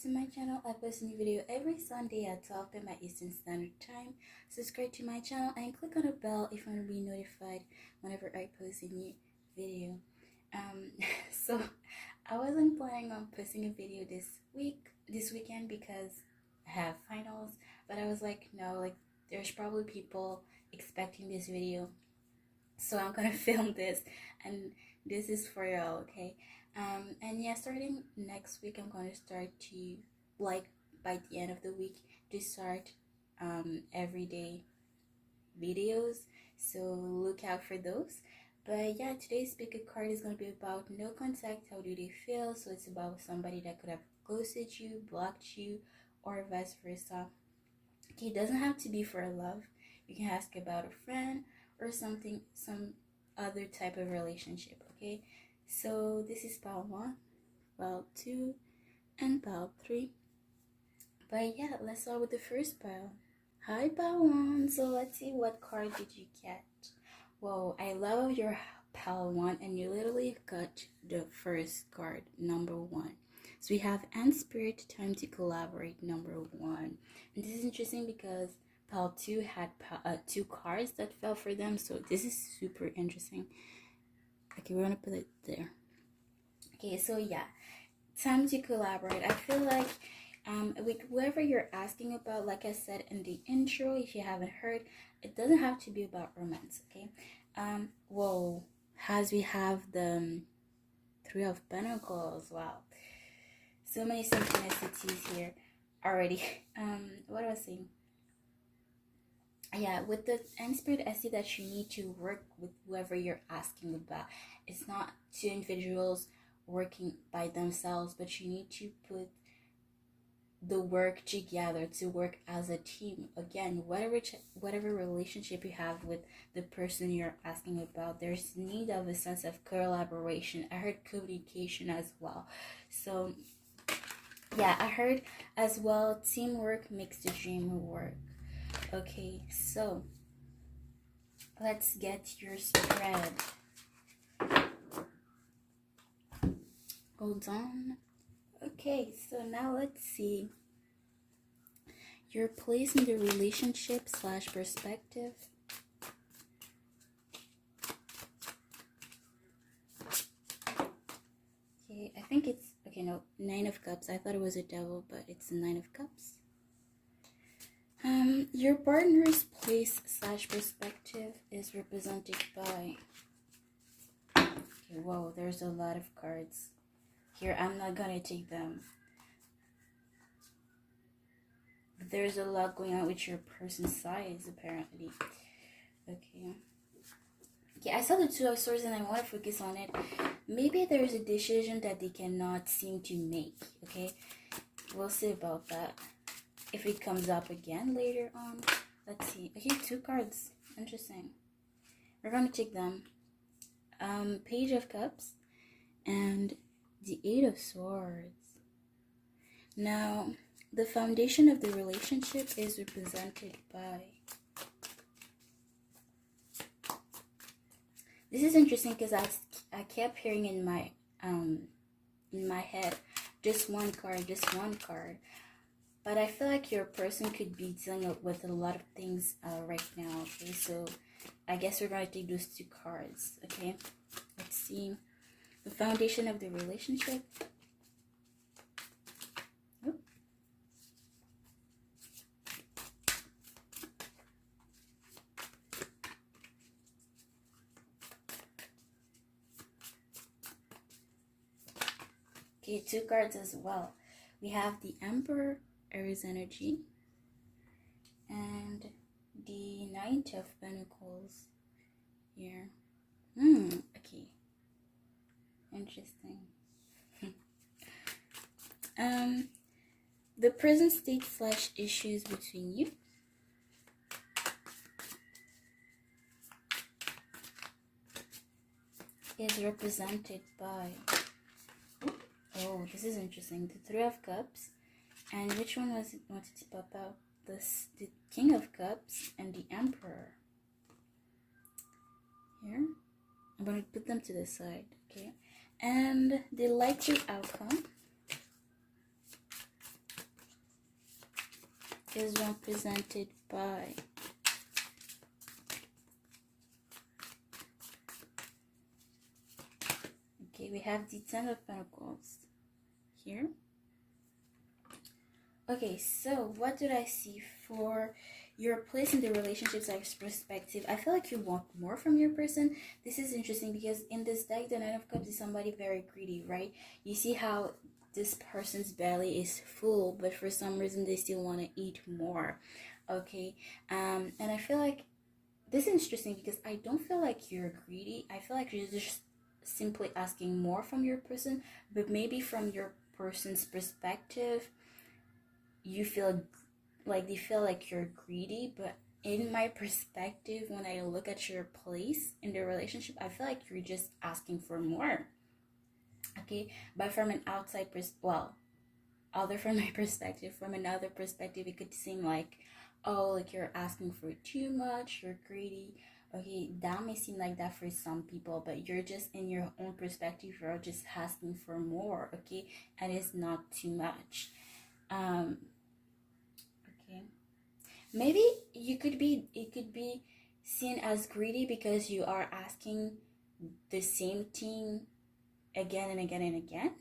to my channel. I post a new video every Sunday at 12 p.m. Eastern Standard Time. Subscribe to my channel and click on the bell if you want to be notified whenever I post a new video. So I wasn't planning on posting a video this weekend because I have finals, but I was like, no, like there's probably people expecting this video, so I'm gonna film this, and this is for y'all, okay? And yeah, starting next week, I'm gonna start to, like, by the end of the week, to start everyday videos, so look out for those. But yeah, today's pick a card is gonna be about no contact. How do they feel? So it's about somebody that could have ghosted you, blocked you, or vice versa. Okay, it doesn't have to be for love. You can ask about a friend or something, some other type of relationship. Okay, so this is pile 1, pile 2, and pile 3. But yeah, let's start with the first pile. Hi, pile 1. So let's see, what card did you get? Whoa, I love your pile 1, and you literally got the first card, number 1. So we have and spirit, time to collaborate, number 1. And this is interesting because pile 2 had 2 cards that fell for them, so this is super interesting. Okay, we're gonna put it there. Okay, so yeah, time to collaborate. I feel like with whoever you're asking about, like I said in the intro, if you haven't heard, it doesn't have to be about romance. Okay, whoa, as we have the 3 of Pentacles. Wow, so many synchronicities here already. What was I saying? Yeah, with the end spirit, I see that you need to work with whoever you're asking about. It's not 2 individuals working by themselves, but you need to put the work together to work as a team. Again, whatever relationship you have with the person you're asking about, there's need of a sense of collaboration. I heard communication as well. So yeah, I heard as well, teamwork makes the dream work. Okay, so let's get your spread. Hold on. Okay, so now let's see your place in the relationship / perspective. Okay, I think it's, okay, no, 9 of Cups. I thought it was a devil, but it's the 9 of Cups. Your partner's place / perspective is represented by, okay, whoa, there's a lot of cards here. I'm not gonna take them. But there's a lot going on with your person's size, apparently. Okay. Yeah, I saw the 2 of Swords and I want to focus on it. Maybe there's a decision that they cannot seem to make. Okay, we'll see about that if it comes up again later on. Let's see. Okay, 2 cards. Interesting. We're gonna take them. Page of Cups and the 8 of Swords. Now, the foundation of the relationship is represented by, this is interesting because I kept hearing in my head, just one card, but I feel like your person could be dealing with a lot of things right now. Okay, so I guess we're going to take those 2 cards. Okay, let's see the foundation of the relationship. Okay, 2 cards as well. We have the Emperor, Aries energy, and the Knight of Pentacles here. Okay. Interesting. The present state / issues between you. Is represented by, oh, this is interesting, the 3 of Cups, and which one was it wanted to pop out? The King of Cups and the Emperor. Here, I'm going to put them to the side, okay? And the likely outcome is represented by okay, we have the Ten of Pentacles here. Okay, so what did I see for your place in the relationship's like perspective? I feel like you want more from your person. This is interesting because in this deck, the Nine of Cups is somebody very greedy, right? You see how this person's belly is full, but for some reason they still want to eat more. Okay, and I feel like this is interesting because I don't feel like you're greedy. I feel like you're just simply asking more from your person, but maybe from your person's perspective, you feel like they feel like you're greedy. But in my perspective, when I look at your place in the relationship, I feel like you're just asking for more. Okay, but from an outside other from my perspective, from another perspective, it could seem like, oh, like you're asking for too much, you're greedy. Okay, that may seem like that for some people, but you're just in your own perspective, you're just asking for more. Okay, and it's not too much. Okay, maybe it could be seen as greedy because you are asking the same thing again and again and again.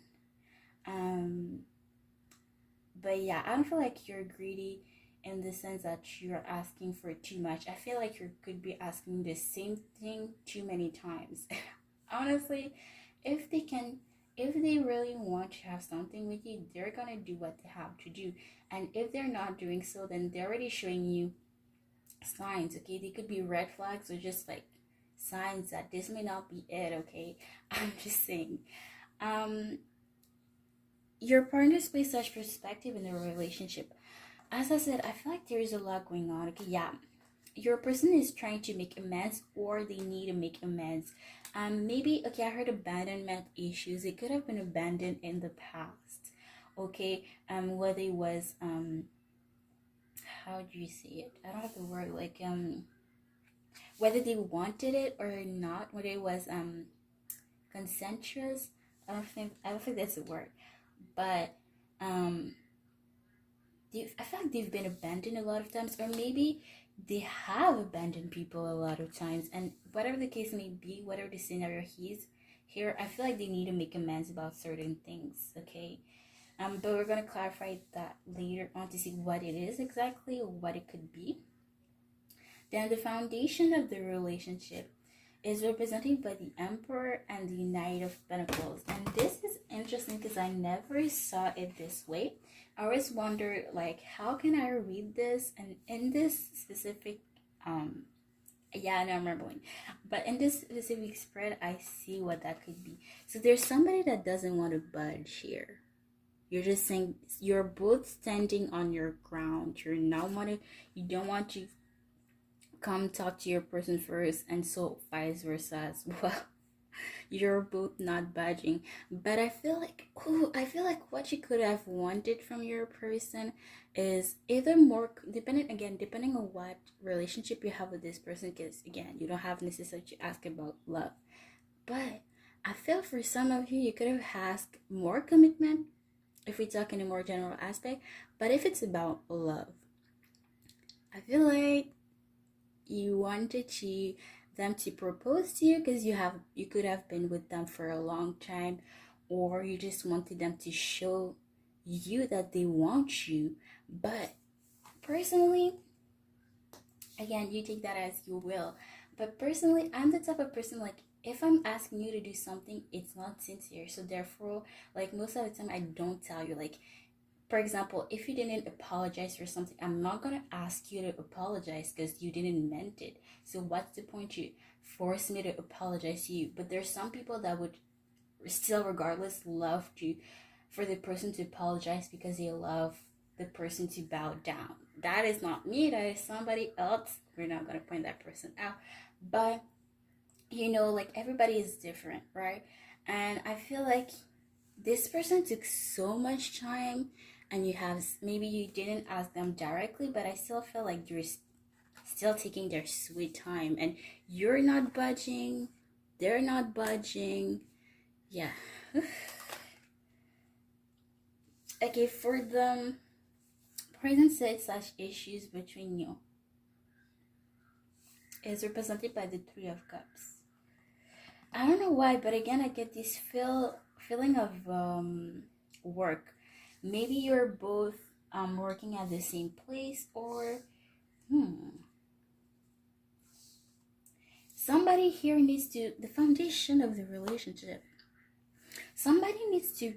But yeah, I don't feel like you're greedy in the sense that you're asking for too much. I feel like you could be asking the same thing too many times. Honestly, if they really want to have something with you, they're gonna do what they have to do. And if they're not doing so, then they're already showing you signs. Okay, they could be red flags or just like signs that this may not be it. Okay, I'm just saying. Your partner's place such perspective in the relationship. As I said, I feel like there is a lot going on. Okay, yeah, your person is trying to make amends or they need to make amends. Maybe okay, I heard abandonment issues. It could have been abandoned in the past. Okay, whether it was how do you say it? I don't have the word like whether they wanted it or not, whether it was consensuous. I don't think that's the word. But I feel like they've been abandoned a lot of times, or maybe they have abandoned people a lot of times. And whatever the case may be, whatever the scenario is here, I feel like they need to make amends about certain things. Okay, but we're gonna clarify that later on to see what it is exactly or what it could be. Then the foundation of the relationship is represented by the Emperor and the Knight of Pentacles. And this is interesting because I never saw it this way. I always wondered, like, how can I read this? And in this specific, yeah, no, I'm rambling. But in this specific spread, I see what that could be. So there's somebody that doesn't want to budge here. You're just saying you're both standing on your ground. You don't want to come talk to your person first, and so vice versa as well. You're both not budging. But I feel like what you could have wanted from your person is either more, depending on what relationship you have with this person, because again, you don't have necessarily to ask about love. But I feel for some of you could have asked more commitment if we talk in a more general aspect. But if it's about love, I feel like you wanted them to propose to you because you could have been with them for a long time, or you just wanted them to show you that they want you. But personally, again, you take that as you will, but personally, I'm the type of person, like, if I'm asking you to do something, it's not sincere. So therefore, like, most of the time I don't tell you. Like, for example, if you didn't apologize for something, I'm not gonna ask you to apologize because you didn't meant it. So what's the point you force me to apologize to you? But there's some people that would still, regardless, love for the person to apologize because they love the person to bow down. That is not me. That is somebody else. We're not gonna point that person out. But like, everybody is different, right? And I feel like this person took so much time, and maybe you didn't ask them directly, but I still feel like you're still taking their sweet time, and you're not budging, they're not budging. Yeah. Okay, for the Present state slash issues between you is represented by the Three of Cups. I don't know why, but again, I get this feeling of work. Maybe you're both working at the same place, or somebody here needs to, the foundation of the relationship. Somebody needs to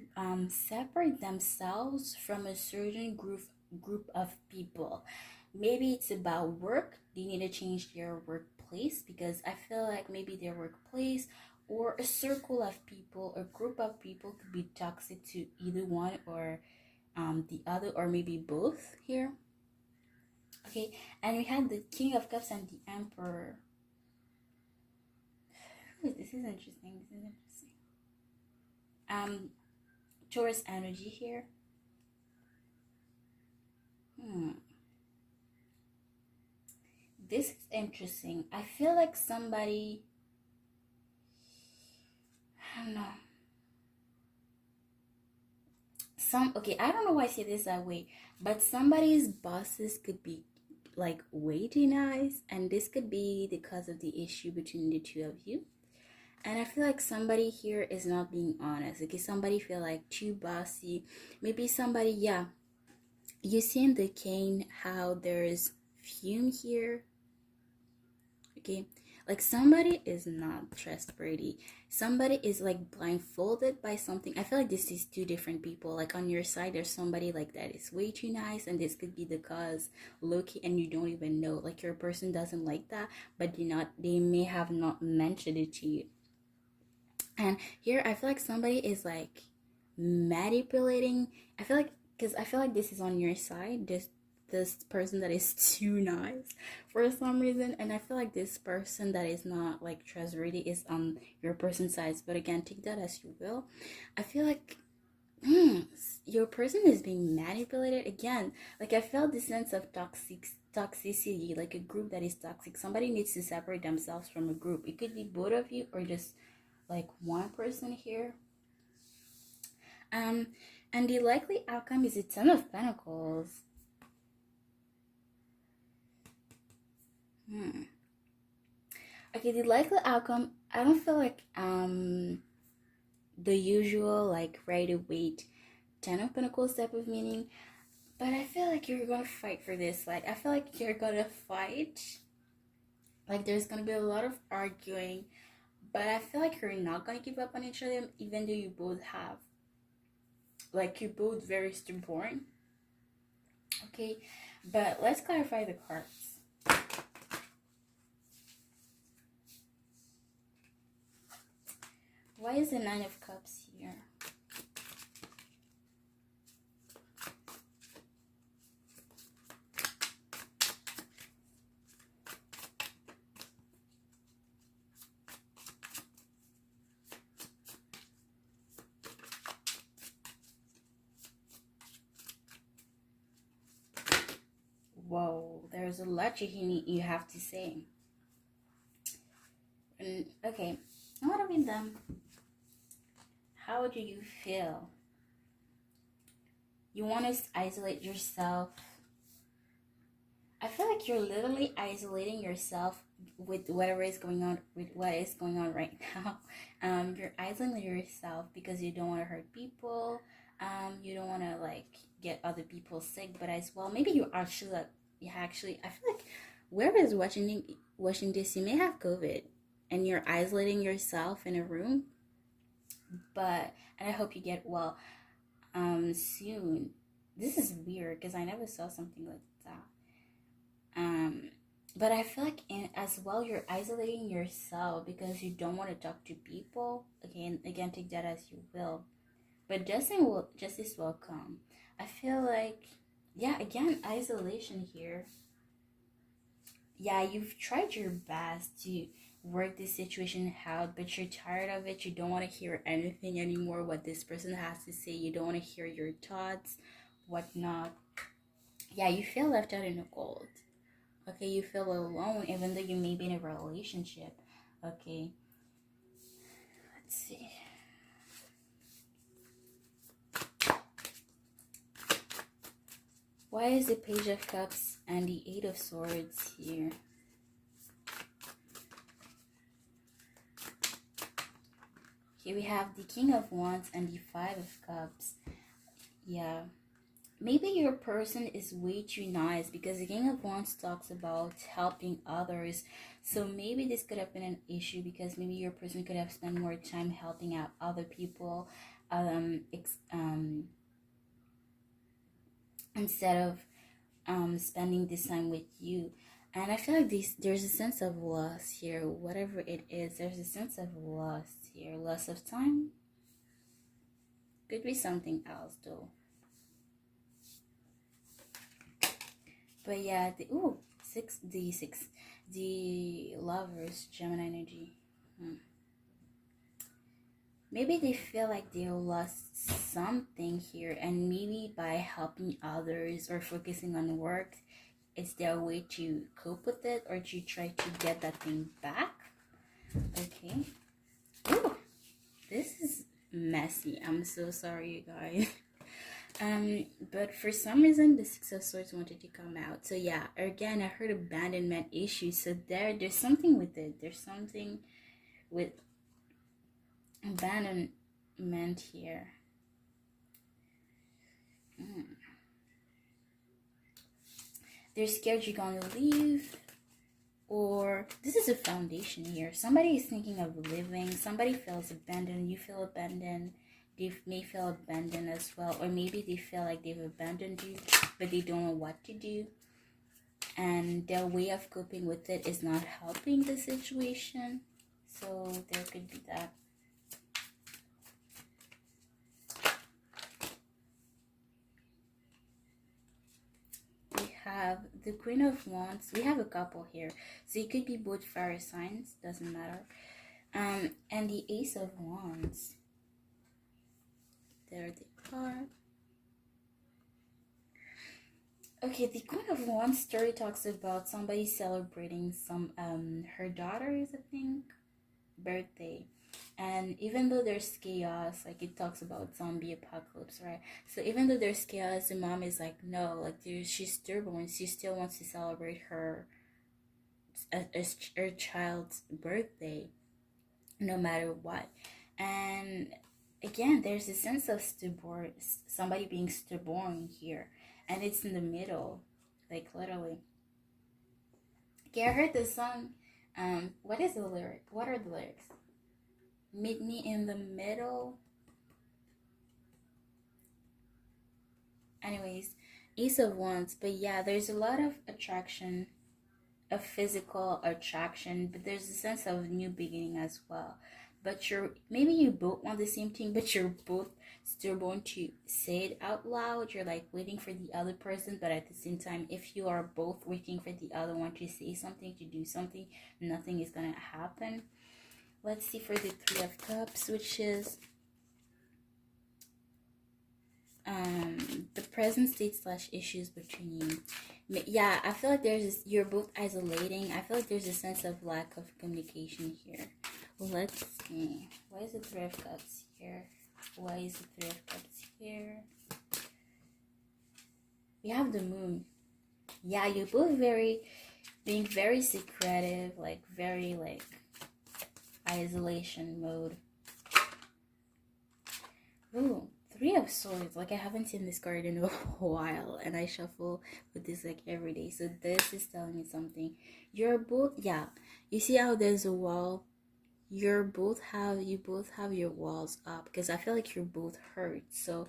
separate themselves from a certain group of people. Maybe it's about work. They need to change their workplace, because I feel like maybe their workplace or a circle of people, a group of people could be toxic to either one or the other, or maybe both here. Okay, and we had the King of Cups and the Emperor. Ooh, this is interesting. Taurus energy here. This is interesting. I feel like somebody, I don't know. Okay, I don't know why I say this that way, but somebody's bosses could be like way too nice, and this could be because of the issue between the two of you. And I feel like somebody here is not being honest. Okay, somebody feel like too bossy. Maybe somebody, yeah. You see in the cane how there's fume here. Okay, like somebody is not trustworthy. Somebody is like blindfolded by something. I feel like this is two different people. Like on your side, there's somebody like that is way too nice, and this could be the cause, Loki, and you don't even know. Like your person doesn't like that, but they may have not mentioned it to you. And here I feel like somebody is like manipulating. I feel like this is on your side. This person that is too nice for some reason, and I feel like this person that is not like trustworthy is on your person's side. But again, take that as you will. I feel like your person is being manipulated again. Like I felt this sense of toxicity, like a group that is toxic. Somebody needs to separate themselves from a group. It could be both of you or just like one person here. And the likely outcome is a Ten of Pentacles. Okay, the likely outcome, I don't feel like the usual like ready to wait Ten of Pentacles type of meaning, but I feel like you're gonna fight for this. Like I feel like you're gonna fight. Like there's gonna be a lot of arguing, but I feel like you're not gonna give up on each other, even though you both have, like, you're both very stubborn. Okay, but let's clarify the cards. Why is the Nine of Cups here? Whoa, there's a lot you have to say. Okay, I want to read them. How do you feel? You want to isolate yourself. I feel like you're literally isolating yourself with whatever is going on, with what is going on right now. You're isolating yourself because you don't want to hurt people. You don't want to like get other people sick, but as well, maybe you actually I feel like whoever is watching this, you may have COVID, and you're isolating yourself in a room. And I hope you get well soon. This is weird because I never saw something like that. But I feel like as well you're isolating yourself because you don't want to talk to people. Okay, and again, take that as you will. But justice will come. I feel like, yeah, again, isolation here. Yeah, you've tried your best to work this situation out, but you're tired of it. You don't want to hear anything anymore, what this person has to say. You don't want to hear your thoughts, whatnot. Yeah, you feel left out in the cold. Okay, you feel alone even though you may be in a relationship. Okay, let's see. Why is the Page of Cups and the Eight of Swords here? Here we have the King of Wands and the Five of Cups. Yeah. Maybe your person is way too nice, because the King of Wands talks about helping others. So maybe this could have been an issue, because maybe your person could have spent more time helping out other people instead of spending this time with you. And I feel like there's a sense of loss here. Whatever it is, there's a sense of loss here. Loss of time. Could be something else though. But yeah, the Lovers, Gemini energy. Maybe they feel like they lost something here, and maybe by helping others or focusing on work, it's their way to cope with it, or to try to get that thing back. Okay. Ooh, this is messy. I'm so sorry, you guys. But for some reason the Six of Swords wanted to come out. So yeah, again, I heard abandonment issues. So there's something with it. There's something with abandonment here. They're scared you're gonna leave, or this is a foundation here. Somebody is thinking of leaving. Somebody feels abandoned. You feel abandoned. They may feel abandoned as well, or maybe they feel like they've abandoned you, but they don't know what to do, and their way of coping with it is not helping the situation. So there could be that. We have the Queen of Wands. We have a couple here, so it could be both fire signs, doesn't matter. And the Ace of Wands. There they are. Okay, the Queen of Wands story talks about somebody celebrating her daughter's, I think, birthday. And even though there's chaos, like it talks about zombie apocalypse, right? So even though there's chaos, the mom is like, no, like she's stillborn. She still wants to celebrate her child's birthday, no matter what. And again, there's a sense of stillborn, somebody being stillborn here, and it's in the middle, like literally. Okay, I heard the song. What is the lyric? What are the lyrics? Meet me in the middle. Anyways, Ace of Wands. But yeah, there's a lot of attraction, of physical attraction, but there's a sense of new beginning as well. But maybe you both want the same thing, but you're both still going to say it out loud. You're like waiting for the other person, but at the same time, if you are both waiting for the other one to say something, to do something, nothing is gonna happen. Let's see for the Three of Cups, which is the present state / issues between you. Yeah, I feel like you're both isolating. I feel like there's a sense of lack of communication here. Let's see. Why is the Three of Cups here? Why is the Three of Cups here? We have the Moon. Yeah, you're both being very secretive, like very like isolation mode. Ooh, Three of Swords. Like I haven't seen this card in a while, and I shuffle with this like every day. So this is telling me something. You're both, yeah. You see how there's a wall? You both have your walls up, because I feel like you're both hurt. So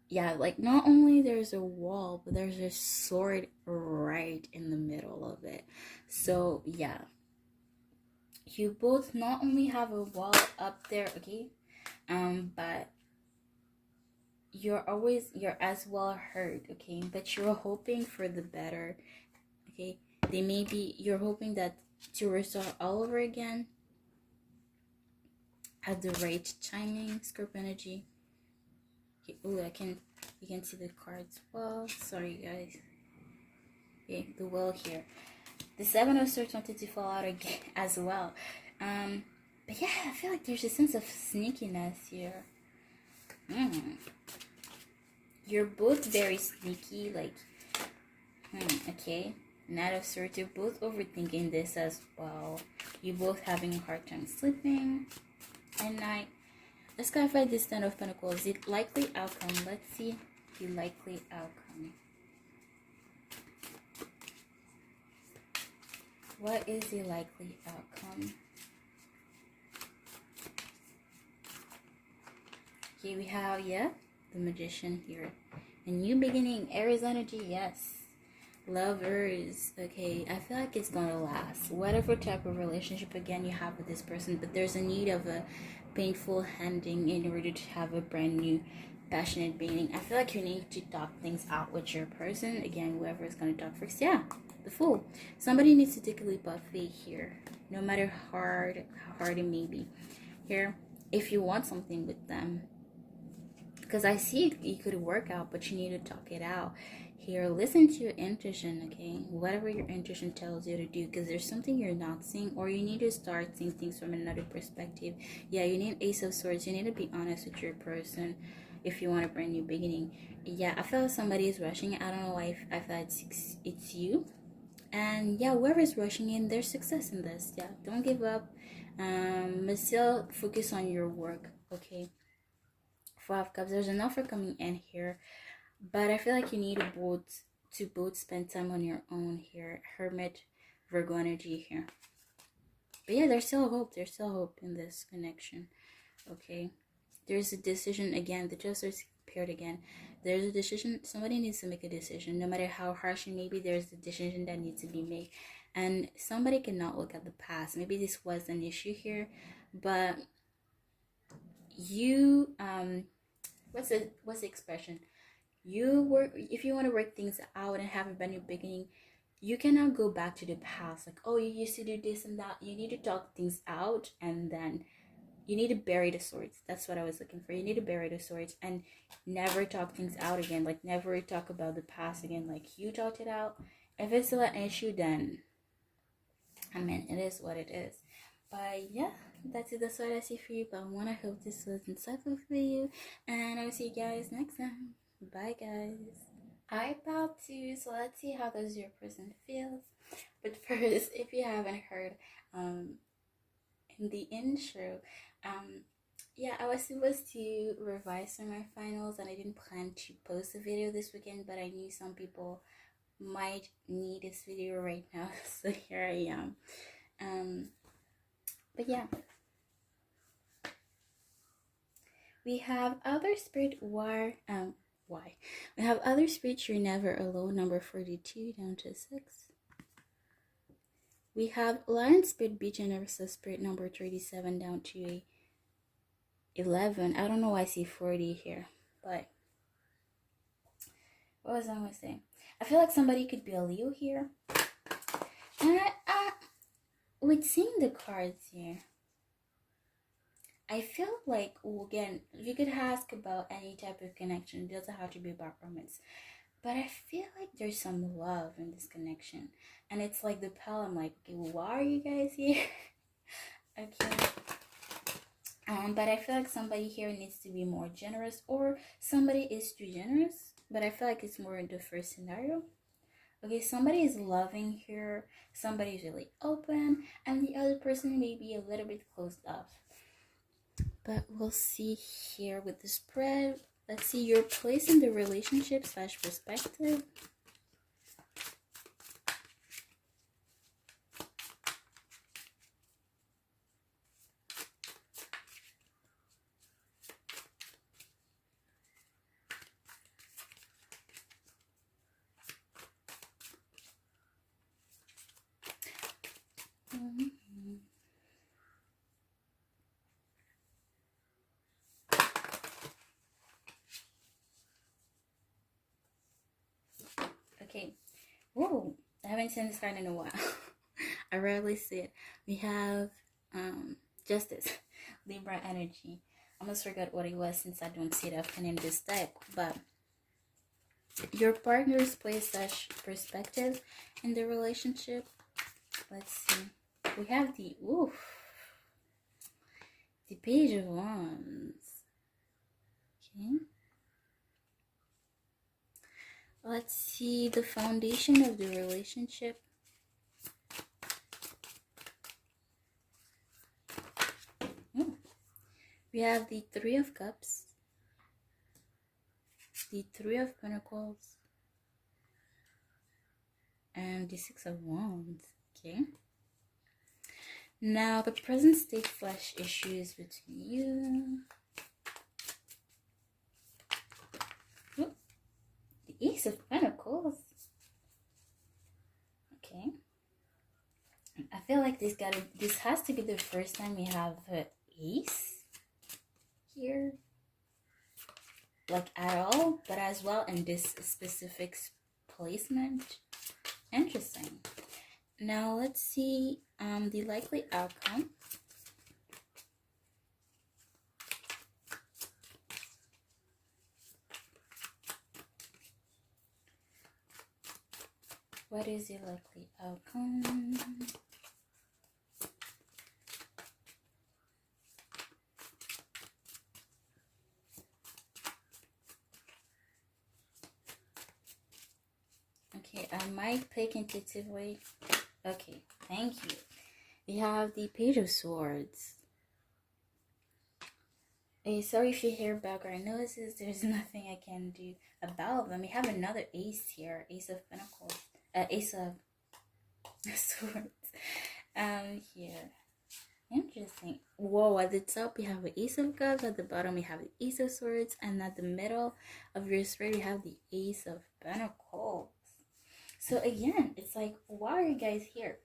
yeah, like not only there's a wall, but there's a sword right in the middle of it. So yeah, you both not only have a wall up there, okay, but you're as well hurt, okay, but you're hoping for the better, okay. You're hoping that to restart all over again at the right timing, Scorpio energy. Okay, oh, you can see the cards well. Sorry guys. Okay, the Well here. The Seven of Swords wanted to fall out again as well. But yeah, I feel like there's a sense of sneakiness here. You're both very sneaky, like, okay. Knight of Swords, you're both overthinking this as well. You both having a hard time sleeping at night. Let's clarify this Ten of Pentacles. The likely outcome. Let's see the likely outcome. What is the likely outcome? Okay, we have, yeah, the Magician here. A new beginning, Aries energy, yes. Lovers, okay, I feel like it's gonna last. Whatever type of relationship, again, you have with this person, but there's a need of a painful ending in order to have a brand new passionate beginning. I feel like you need to talk things out with your person. Again, whoever is gonna talk first, yeah, the Fool. Somebody needs to take a leap of faith here, no matter how hard it may be. Here, if you want something with them, because I see you could work out, but you need to talk it out. Here, listen to your intuition, okay? Whatever your intuition tells you to do, because there's something you're not seeing, or you need to start seeing things from another perspective. Yeah, you need Ace of Swords. You need to be honest with your person if you want a brand new beginning. Yeah, I feel like somebody is rushing. I don't know why. I feel like it's you. And yeah, whoever is rushing in, there's success in this. Yeah, don't give up. But still focus on your work, okay? 5 Cups, there's an offer coming in here, but I feel like you need to both spend time on your own here. Hermit, Virgo energy here. But yeah, there's still hope in this connection, okay? There's a decision again. The Justice appeared again. There's a decision. Somebody needs to make a decision, no matter how harsh it may be. There's a decision that needs to be made, and somebody cannot look at the past. Maybe this was an issue here, but you what's the expression? You work, if you want to work things out and have a brand new beginning, you cannot go back to the past like, oh, you used to do this and that. You need to talk things out, and then you need to bury the swords. That's what I was looking for. You need to bury the swords and never talk things out again. Like, never talk about the past again. Like, you talked it out. If it's still an issue, then I mean, it is what it is. But yeah, that's it. That's what I see for you. But I hope this was insightful for you, and I will see you guys next time. Bye, guys. I about to, so let's see how does your person feels. But first, if you haven't heard, in the intro, yeah, I was supposed to revise for my finals, and I didn't plan to post a video this weekend, but I knew some people might need this video right now, so here I am. But yeah, we have other spirit why we have other spirit, you're never alone, number 42 down to 6. We have Lion Spirit, Beach Universal Spirit, number 37 down to 11. I don't know why I see 40 here, but what was I going to say? I feel like somebody could be a Leo here. And with seeing the cards here, I feel like, again, you could ask about any type of connection. It doesn't have to be about romance. But I feel like there's some love in this connection. And it's like the pal, I'm like, okay, why are you guys here? Okay. But I feel like somebody here needs to be more generous, or somebody is too generous. But I feel like it's more in the first scenario. Okay, somebody is loving here. Somebody is really open. And the other person may be a little bit closed off. But we'll see here with the spread. Let's see your place in the relationship / perspective. Okay. Whoa, I haven't seen this card in a while. I rarely see it. We have Justice, Libra energy. I almost forgot what it was since I don't see it often in this deck. But your partner's place / perspective in the relationship. Let's see. We have the Page of Wands. Okay. Let's see the foundation of the relationship. We have the Three of Cups, the Three of Pentacles, and the Six of Wands. Okay. Now, the present state flash issues between you. Oh, the Ace of Pentacles. Okay. I feel like this has to be the first time we have an ace here. Like at all, but as well in this specific placement. Interesting. Now let's see the likely outcome. What is the likely outcome? Okay, I might pick intuitively. Okay, thank you. We have the Page of Swords. Sorry if you hear background noises. There's nothing I can do about them. We have another ace here. Ace of Pentacles. Ace of Swords. Here. Interesting. Whoa, at the top we have the Ace of Cups. At the bottom we have the Ace of Swords. And at the middle of your spread we have the Ace of Pentacles. So again, it's like, why are you guys here?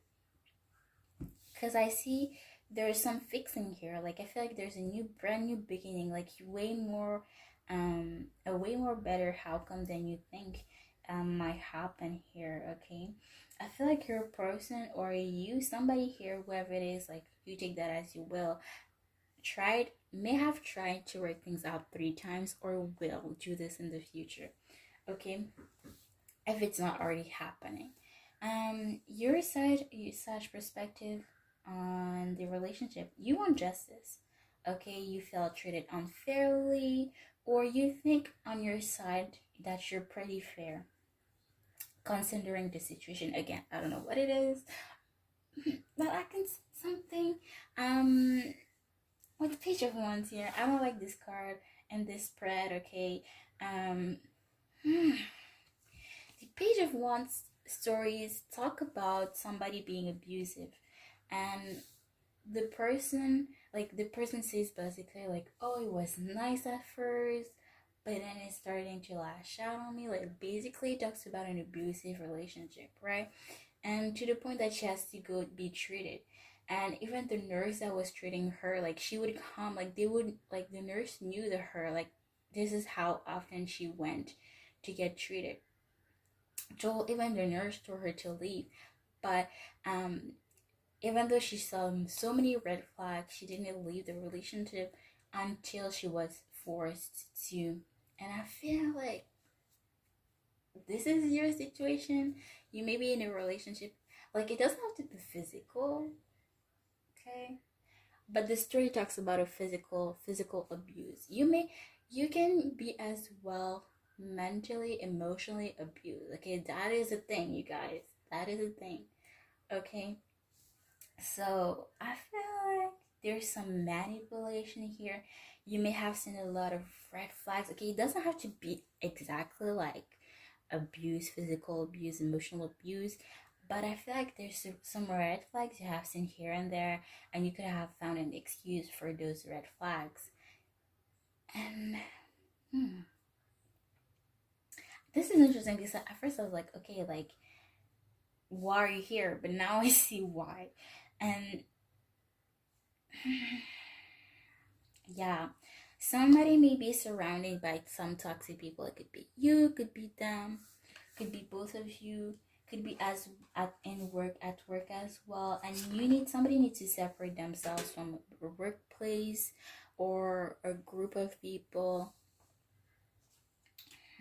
Because I see there's some fixing here. Like I feel like there's a brand new beginning, like a way more better outcome than you think might happen here. Okay, I feel like your person or somebody here, whoever it is, like you take that as you will, may have tried to work things out 3 times or will do this in the future. Okay, if it's not already happening. Your side perspective on the relationship, you want justice. Okay, you felt treated unfairly, or you think on your side that you're pretty fair considering the situation. Again, I don't know what it is, but I can see something with the Page of Wands here. I don't like this card and this spread. Okay, the Page of Wands stories talk about somebody being abusive, and the person says basically like, oh, it was nice at first, but then it's starting to lash out on me. Like basically it talks about an abusive relationship, right? And to the point that she has to go be treated. And even the nurse that was treating her, like she would come, like the nurse knew to her, like this is how often she went to get treated. So even the nurse told her to leave, but even though she saw so many red flags, she didn't leave the relationship until she was forced to. And I feel like this is your situation. You may be in a relationship, like it doesn't have to be physical, okay? But the story talks about a physical abuse. You can be as well mentally, emotionally abused. Okay, that is a thing, you guys. That is a thing. Okay. So I feel like there's some manipulation here. You may have seen a lot of red flags. Okay, it doesn't have to be exactly like abuse, physical abuse, emotional abuse, but I feel like there's some red flags you have seen here and there, and you could have found an excuse for those red flags. And this is interesting because at first I was like, okay, like why are you here? But now I see why. And yeah, somebody may be surrounded by some toxic people. It could be you, could be them, could be both of you, could be at work as well. And somebody needs to separate themselves from a workplace or a group of people.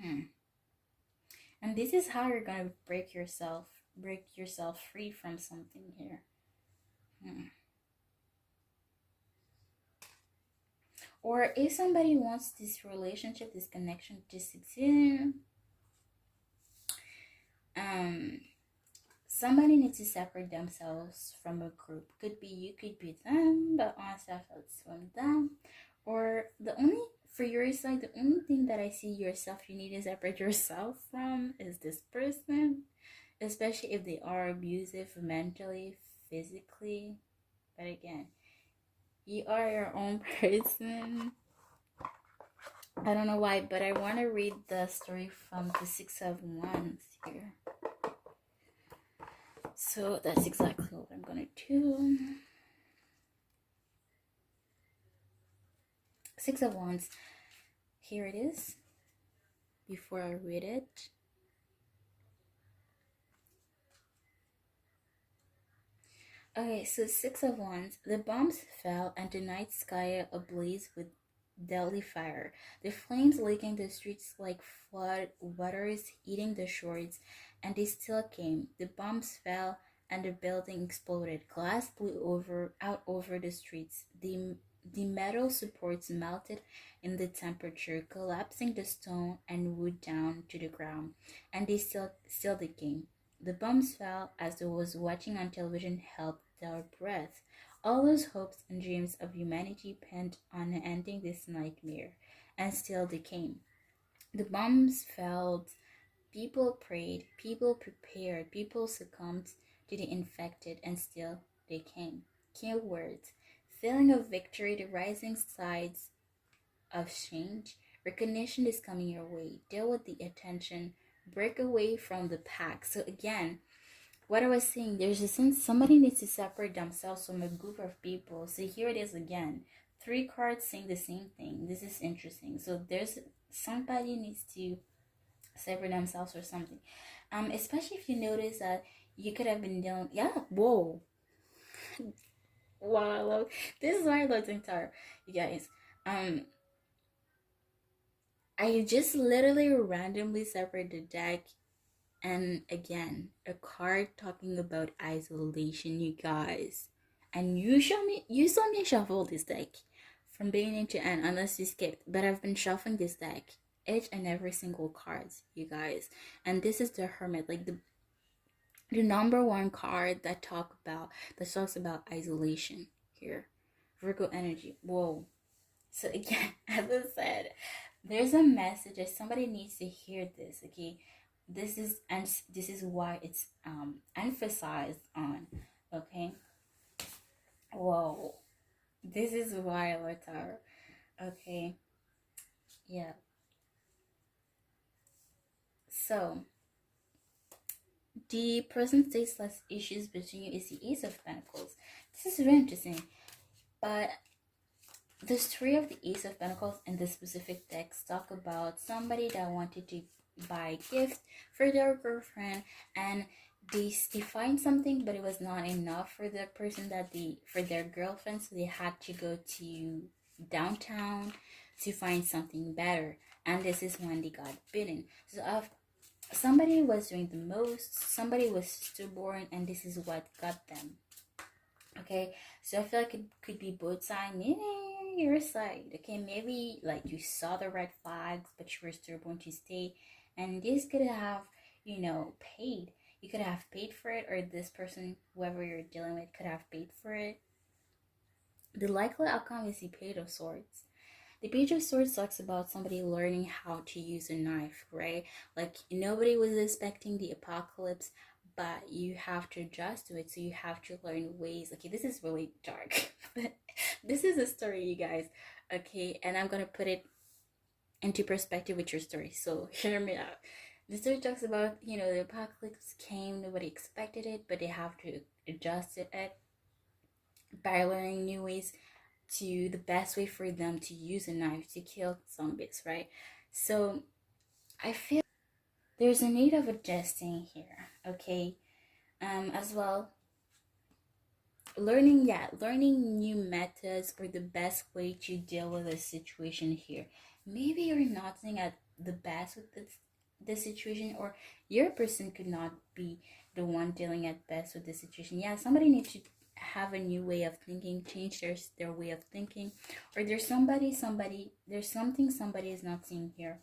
And this is how you're gonna break yourself free from something here. Or if somebody wants this relationship, this connection to succeed, Um, somebody needs to separate themselves from a group. Could be you, could be them, but on it's from them. Or the only for your side, the only thing that I see yourself you need to separate yourself from is this person, especially if they are abusive mentally, physically. But again, you are your own person. I don't know why, but I want to read the story from the Six of Wands here. So that's exactly what I'm gonna do. Six of Wands. Here it is. Before I read it. Okay, so Six of Wands. The bombs fell and the night sky ablaze with deadly fire. The flames licking the streets like flood waters eating the shores, and they still came. The bombs fell and the building exploded. Glass blew out over the streets. The metal supports melted in the temperature, collapsing the stone and wood down to the ground, and they still they came. The bombs fell as those watching on television held their breath. All those hopes and dreams of humanity pinned on ending this nightmare, and still they came. The bombs fell, people prayed, people prepared, people succumbed to the infected, and still they came. Key words: feeling of victory, the rising sides of change. Recognition is coming your way. Deal with the attention. Break away from the pack. So again, what I was saying, there's a sense somebody needs to separate themselves from a group of people. So here it is again. 3 cards saying the same thing. This is interesting. So there's somebody needs to separate themselves or something. Especially if you notice that you could have been dealing. Yeah, whoa. Wow, I love this is why I love Tarot, you guys. I just literally randomly separated the deck. And again, a card talking about isolation, you guys. And you saw me shuffle this deck from beginning to end, unless you skipped. But I've been shuffling this deck, each and every single cards, you guys. And this is the Hermit, like the number one card that talks about isolation here. Virgo energy. Whoa. So again, as I said, there's a message that somebody needs to hear this, okay? This is why it's emphasized on, okay? Whoa. This is why Latar. Okay. Yeah. So the person states less issues between you is the Ace of Pentacles. This is very interesting. But the story of the Ace of Pentacles in this specific text talk about somebody that wanted to buy a gift for their girlfriend, and they find something, but it was not enough for the person for their girlfriend, so they had to go to downtown to find something better, and this is when they got bitten. So somebody was doing the most, somebody was stubborn, and this is what got them. Okay, so I feel like it could be both sides. Your side. Okay, maybe like you saw the red flags, but you were stubborn to stay, and this could have, paid. You could have paid for it, or this person, whoever you're dealing with, could have paid for it. The likely outcome is the Page of Swords. The Page of Swords talks about somebody learning how to use a knife, right? Like nobody was expecting the apocalypse, but you have to adjust to it. So you have to learn ways. Okay, this is really dark, but this is a story, you guys. Okay, and I'm gonna put it into perspective with your story. So hear me out. The story talks about, the apocalypse came, nobody expected it, but they have to adjust it by learning new ways to the best way for them to use a knife to kill zombies, right? So I feel there's a need of adjusting here, okay? As well, learning new methods or the best way to deal with a situation here. Maybe you're not doing at the best with the situation, or your person could not be the one dealing at best with the situation. Yeah, somebody needs to have a new way of thinking, change their way of thinking, or there's something somebody is not seeing here.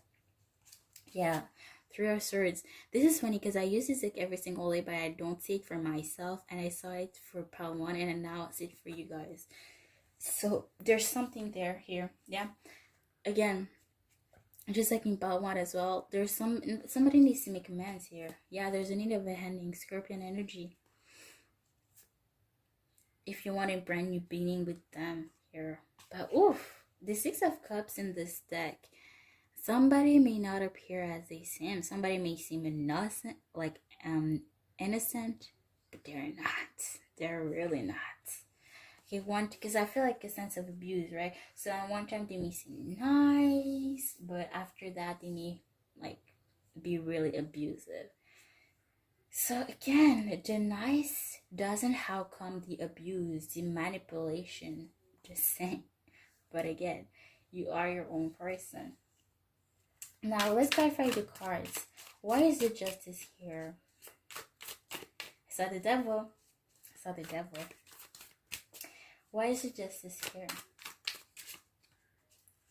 Yeah, Three of Swords. This is funny because I use this deck every single day, but I don't see it for myself, and I saw it for pile one, and now I see it for you guys. So there's something there here. Yeah. Again, just like in pile one as well, there's somebody needs to make amends here. Yeah, there's a need of a handing. Scorpion energy. If you want a brand new beginning with them here, but oof, the Six of Cups in this deck. Somebody may not appear as they seem. Somebody may seem innocent, like innocent, but they're not. They're really not. Okay, one, because I feel like a sense of abuse, right? So at one time they may seem nice, but after that they may like be really abusive. So again, the nice doesn't how come the abuse, the manipulation, just saying. But again, you are your own person. Now let's clarify the cards. Why is the Justice here? I saw the Devil. I saw the Devil. Why is the Justice here?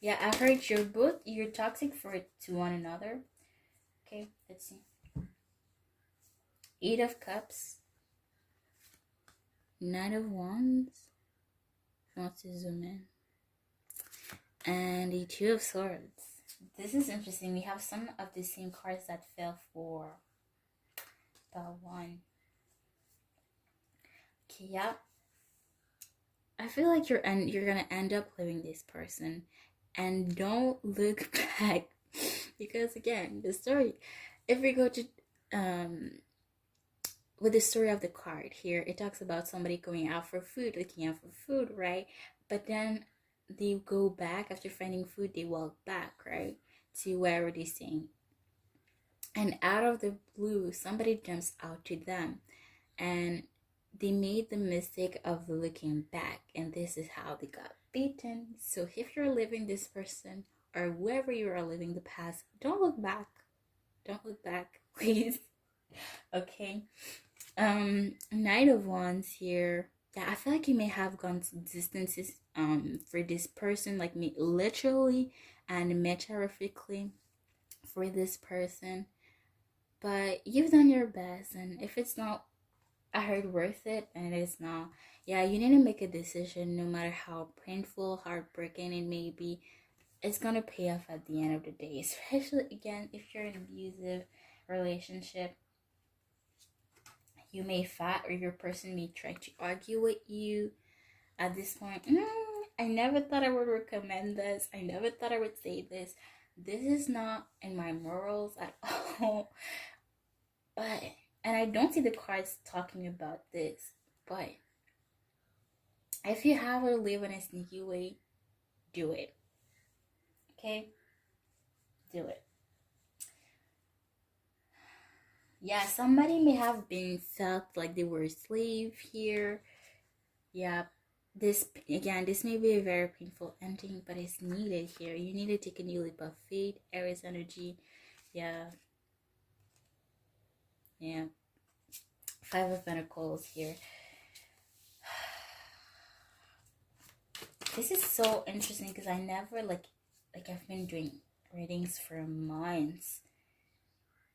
Yeah, I heard you're toxic to one another. Okay, let's see. Eight of Cups. Nine of Wands. Not to zoom in. And the Two of Swords. This is interesting. We have some of the same cards that fell for pile one. Okay, yeah. I feel like you're gonna end up leaving this person, and don't look back, because again, the story. If we go to with the story of the card here, it talks about somebody going out for food, looking out for food, right? But then they go back after finding food. They walk back, right, to wherever they're staying. And out of the blue, somebody jumps out to them, and they made the mistake of looking back, and this is how they got beaten. So if you're living this person, or whoever you are living the past, don't look back. Don't look back, please. Okay. Knight of Wands here. Yeah, I feel like you may have gone distances for this person, like me, literally and metaphorically for this person. But you've done your best, and if it's not, I heard, worth it, and it's not, yeah, you need to make a decision. No matter how painful, heartbreaking it may be, it's gonna pay off at the end of the day. Especially again, if you're in an abusive relationship, you may fight, or your person may try to argue with you. At this point, I never thought I would recommend this. I never thought I would say this. This is not in my morals at all. But, and I don't see the cards talking about this, but if you have to live in a sneaky way, do it. Okay? Do it. Yeah, somebody may have been felt like they were a slave here. Yeah, this may be a very painful ending, but it's needed here. You need to take a new leap of faith. Aries energy. Yeah. Yeah. Five of Pentacles here. This is so interesting because I never like I've been doing readings for months,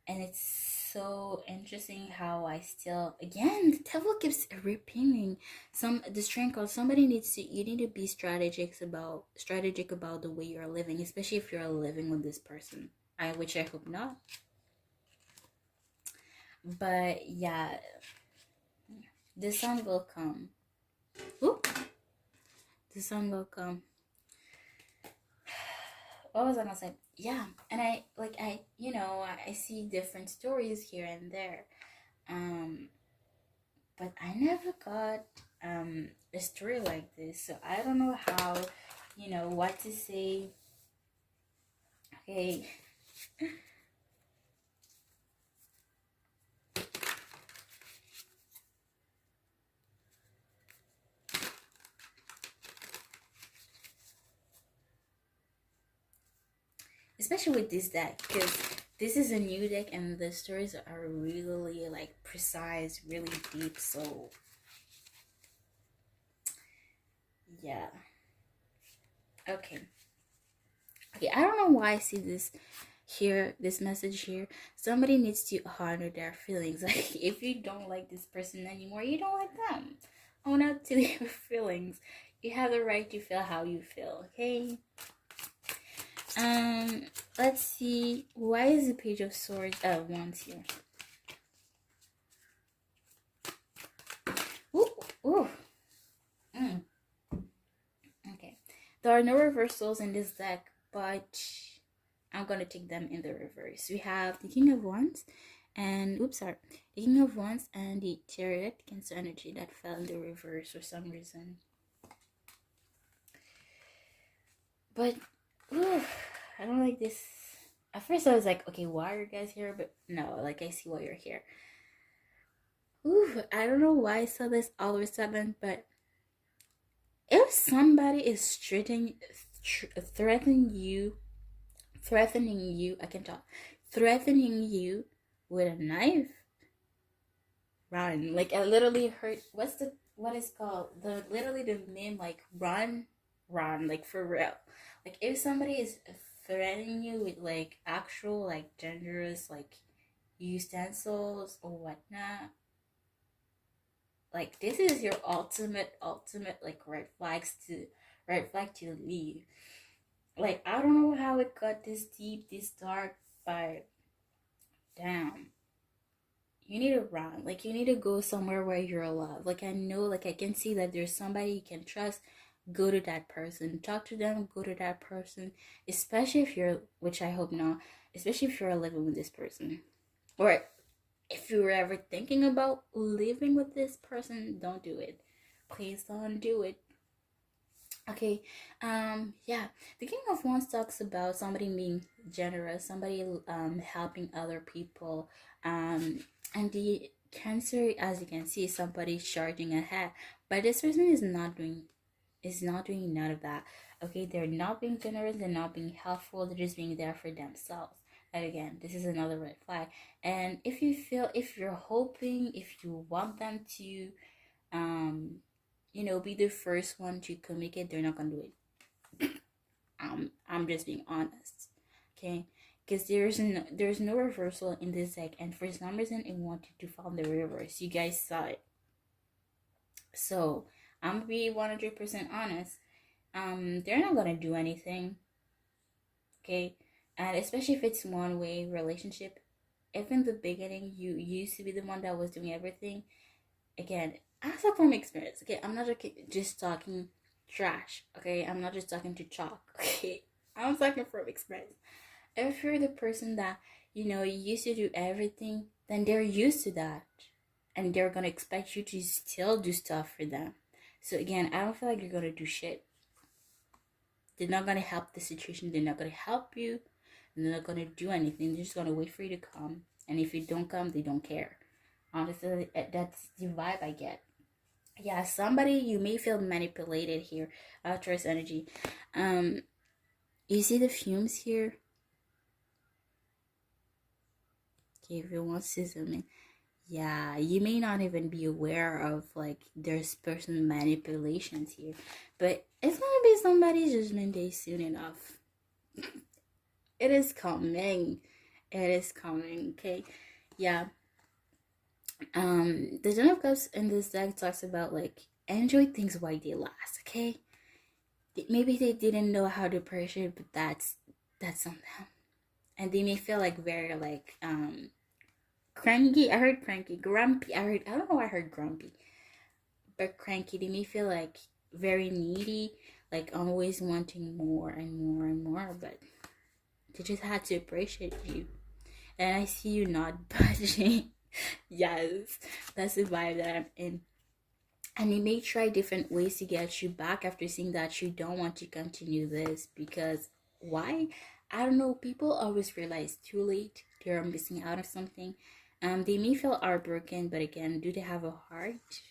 and it's so interesting how I still, again, the devil keeps repeating the strength card. You need to be strategic about the way you're living, especially if you're living with this person. Which I hope not. But yeah, the sun will come. Ooh. The sun will come. What was I gonna say? Yeah, and I see different stories here and there, but I never got a story like this, so I don't know how, what to say. Okay. Especially with this deck, because this is a new deck and the stories are really like precise, really deep. So yeah. Okay, I don't know why I see this here, this message here, somebody needs to honor their feelings. Like if you don't like this person anymore, you don't like them. Own up to your feelings. You have the right to feel how you feel, okay? Let's see. Why is the Page of Swords Wands here? Ooh, ooh. Okay. There are no reversals in this deck, but I'm gonna take them in the reverse. We have the King of Wands and the King of Wands and the Chariot, Cancer energy, that fell in the reverse for some reason. But I don't like this. At first I was like, okay, why are you guys here? But no, like I see why you're here. I don't know why I saw this all of a sudden, but if somebody is threatening you, I can talk, threatening you with a knife, run. Like I literally heard, what is called literally the name, like run, like for real. Like if somebody is threatening you with like actual like dangerous like utensils or whatnot, like this is your ultimate like red flag to leave. Like I don't know how it got this deep, this dark, but damn, you need to run. Like you need to go somewhere where you're alive. Like I know, like I can see that there's somebody you can trust. Go to that person, talk to them, go to that person, especially if you're, which I hope not, especially if you're living with this person, or if you were ever thinking about living with this person, don't do it. Please don't do it. Okay, yeah, the King of Wands talks about somebody being generous, somebody helping other people, and the Cancer, as you can see, somebody charging ahead, but this person is not doing none of that. Okay, they're not being generous, they're not being helpful, they're just being there for themselves. And again, this is another red flag. And if you're hoping, if you want them to be the first one to communicate, they're not gonna do it. I'm just being honest, okay? Because there's no reversal in this deck, and for some reason it wanted to fall in the reverse. You guys saw it. So I'm gonna be 100% honest. They're not gonna do anything, okay? And especially if it's one-way relationship. If in the beginning you used to be the one that was doing everything, again, I talk from experience, okay? I'm not just talking trash, okay? I'm not just talking to chalk, okay? I'm talking from experience. If you're the person that, used to do everything, then they're used to that. And they're gonna expect you to still do stuff for them. So again, I don't feel like you're gonna do shit. They're not gonna help the situation. They're not gonna help you. They're not gonna do anything. They're just gonna wait for you to come. And if you don't come, they don't care. Honestly, that's the vibe I get. Yeah, somebody, you may feel manipulated here. Trust energy. You see the fumes here? Okay, if you want to zoom in. Yeah, you may not even be aware of like there's personal manipulations here, but it's gonna be somebody's judgment day soon enough. It is coming. It is coming. Okay, yeah. The Ten of Cups in this deck talks about like enjoy things while they last. Okay, maybe they didn't know how to appreciate, but that's on them, and they may feel like very like cranky. I heard cranky, grumpy. I don't know why I heard grumpy, but cranky. They may feel like very needy, like always wanting more and more and more, but they just had to appreciate you. And I see you not budging. Yes, that's the vibe that I'm in. And they may try different ways to get you back after seeing that you don't want to continue this. Because why? I don't know. People always realize too late they're missing out on something. They may feel heartbroken, but again, do they have a heart?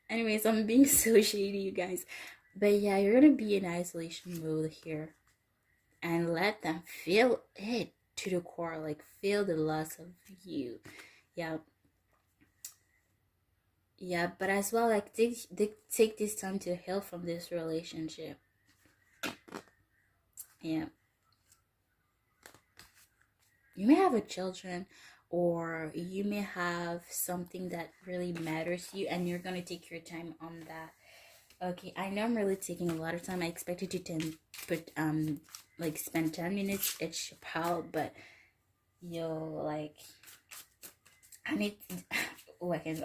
Anyways, I'm being so shady, you guys. But yeah, you're gonna be in isolation mode here. And let them feel it to the core, like feel the loss of you. Yeah, but as well, like take this time to heal from this relationship. Yeah, You may have a children, or you may have something that really matters to you, and you're gonna take your time on that. Okay, I know I'm really taking a lot of time. I expected to like spend 10 minutes each pile, but like I need oh I can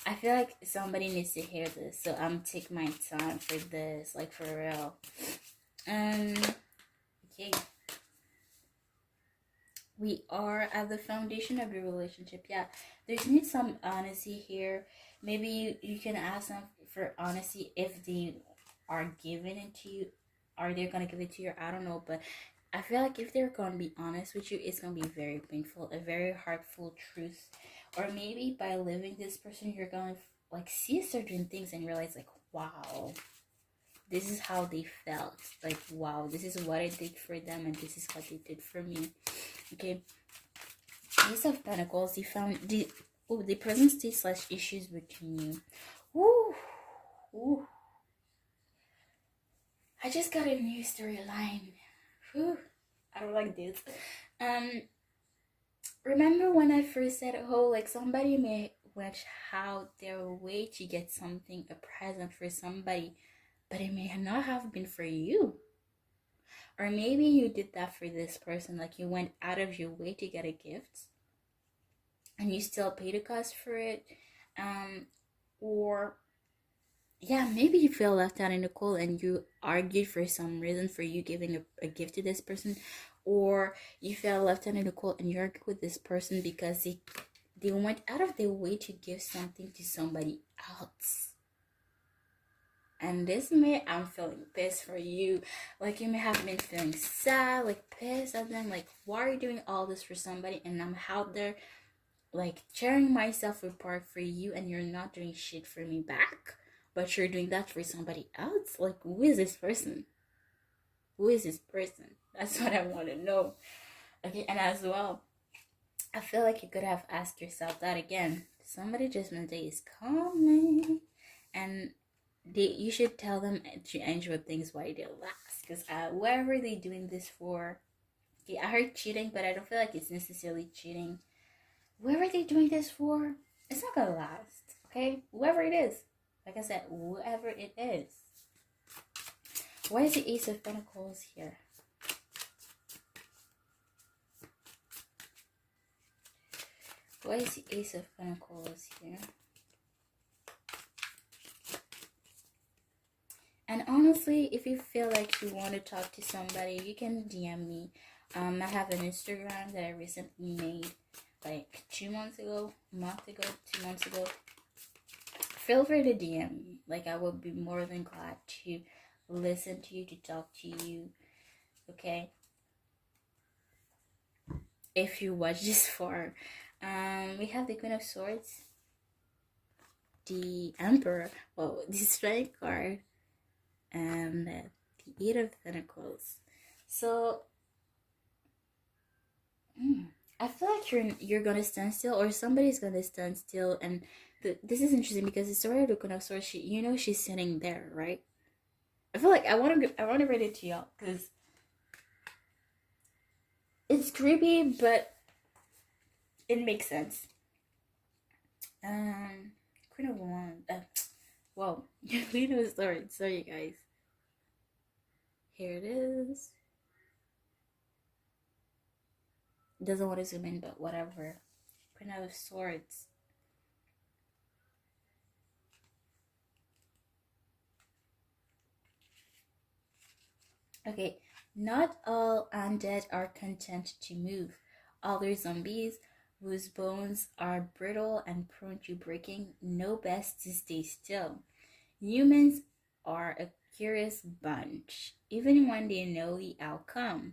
I feel like somebody needs to hear this, so I'm taking my time for this, like for real. Okay. We are at the foundation of the relationship. Yeah, there's need some honesty here. Maybe you can ask them for honesty if they are giving it to you. Are they gonna give it to you? I don't know, but I feel like if they're gonna be honest with you, it's gonna be very painful, a very hurtful truth. Or maybe by living this person, you're gonna like see certain things and realize like, wow, this is how they felt. Like, wow, this is what I did for them, and this is what they did for me. Okay. Ace of Pentacles, the present state / issues between you. Ooh, ooh. I just got a new storyline. I don't like this. Remember when I first said, oh, like somebody may went out their way to get something, a present for somebody, but it may not have been for you. Or maybe you did that for this person, like you went out of your way to get a gift, and you still pay the cost for it. Or yeah, maybe you feel left out in the cold and you argued for some reason for you giving a gift to this person. Or you felt left out in the cold and you argued with this person because they went out of their way to give something to somebody else. And this may, I'm feeling pissed for you. Like you may have been feeling sad, like pissed at them, like why are you doing all this for somebody, and I'm out there like tearing myself apart for you, and you're not doing shit for me back, but you're doing that for somebody else. Like, who is this person? Who is this person? That's what I want to know. Okay, and as well, I feel like you could have asked yourself that again. Somebody judgment day is coming, and you should tell them to enjoy things while they last. Because whoever they're doing this for, okay, I heard cheating, but I don't feel like it's necessarily cheating. Whoever they're doing this for, it's not gonna last. Okay, whoever it is, like I said, whoever it is. Why is the Ace of Pentacles here? Why is the Ace of Pentacles here? And honestly, if you feel like you want to talk to somebody, you can DM me. I have an Instagram that I recently made like 2 months ago, a month ago, 2 months ago. Feel free to DM me. Like I would be more than glad to listen to you, to talk to you. Okay? If you watch this far. We have the Queen of Swords, the Emperor, the Strength card, and the Eight of Pentacles. So I feel like you're gonna stand still, or somebody's gonna stand still. And this is interesting because the story of the Queen of Swords, she's sitting there, right? I feel like I want to read it to y'all because it's creepy, but it makes sense. Queen of Wands. Whoa, Queen of Swords. Sorry, guys. Here it is. Doesn't want to zoom in, but whatever. Queen of Swords. Okay, not all undead are content to move. Other zombies whose bones are brittle and prone to breaking know best to stay still. Humans are a curious bunch. Even when they know the outcome,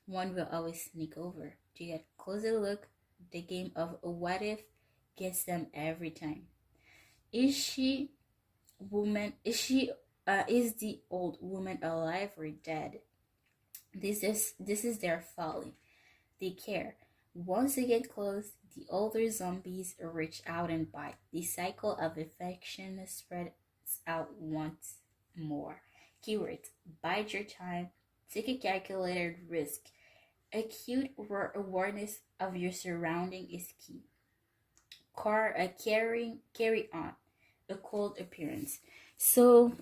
one will always sneak over to get a closer look. The game of what if gets them every time. Is the old woman alive or dead? This is their folly. They care. Once they get close, the older zombies reach out and bite. The cycle of infection spreads out once more. Keywords: bide your time, take a calculated risk, acute awareness of your surrounding is key. Carry on a cold appearance. So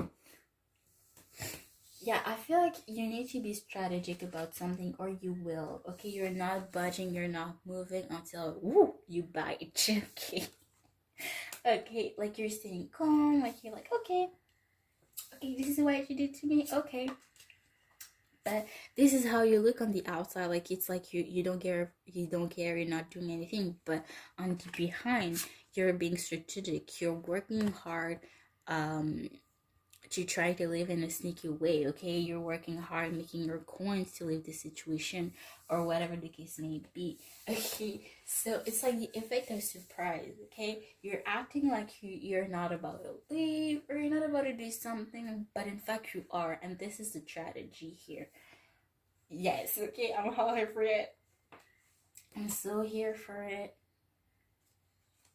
yeah, I feel like you need to be strategic about something or you will. Okay, you're not budging, you're not moving until woo, you bite. Okay. Okay, like you're staying calm, like you're like, okay, this is what you did to me. Okay. But this is how you look on the outside, like it's like you don't care, you're not doing anything, but on the behind you're being strategic, you're working hard, um to try to live in a sneaky way. Okay, you're working hard making your coins to leave the situation or whatever the case may be. Okay, so it's like the effect of surprise. Okay, you're acting like you're not about to leave or you're not about to do something, but in fact you are, and this is the strategy here. Yes, okay, I'm all here for it. I'm so here for it.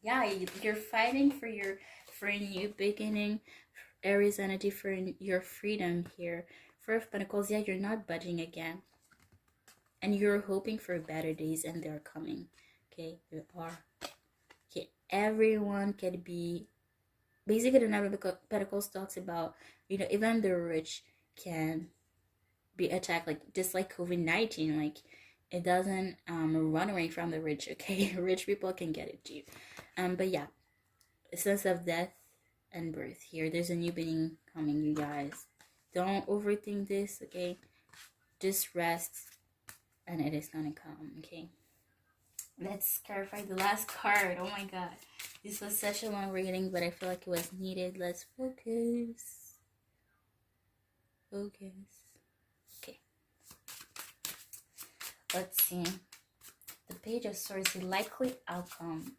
Yeah, you're fighting for a new beginning. Aries energy for your freedom here. Four of Pentacles, yeah, you're not budging again. And you're hoping for better days and they're coming. Okay, you are. Okay, everyone can be, basically the Nine of Pentacles talks about, even the rich can be attacked, like just like COVID-19, like it doesn't run away from the rich. Okay, rich people can get it too. But yeah, a sense of death and birth here. There's a new beginning coming, you guys. Don't overthink this. Okay, just rest and it is gonna come. Okay, let's clarify the last card. Oh my god, this was such a long reading, but I feel like it was needed. Let's focus. Okay, let's see. The Page of Swords, the likely outcome.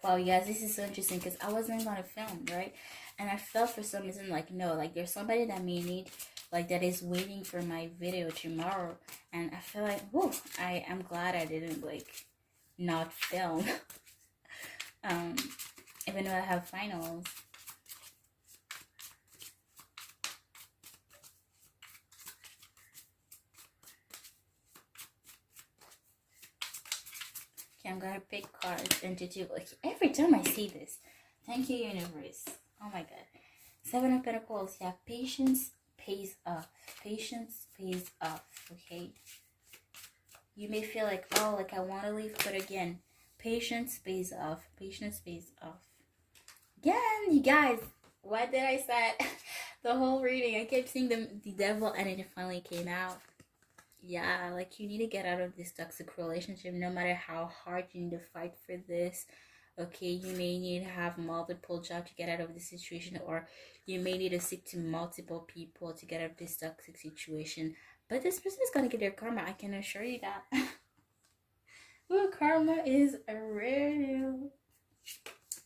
Wow, you guys, this is so interesting because I wasn't gonna film, right? And I felt for some reason like, no, like there's somebody that may need, like that is waiting for my video tomorrow. And I feel like, whoa, I am glad I didn't like not film. Even though I have finals. Okay, I'm gonna pick cards and to do, like, every time I see this. Thank you, universe. Oh my god. Seven of Pentacles. Yeah, patience pays off. Patience pays off. Okay. You may feel like, oh, like I want to leave, but again, patience pays off. Patience pays off. Again, you guys, what did I say? The whole reading, I kept seeing the devil, and it finally came out. Yeah, like you need to get out of this toxic relationship, no matter how hard you need to fight for this. Okay, you may need to have multiple jobs to get out of this situation, or you may need to speak to multiple people to get out of this toxic situation. But this person is gonna get their karma, I can assure you that. Ooh, karma is real.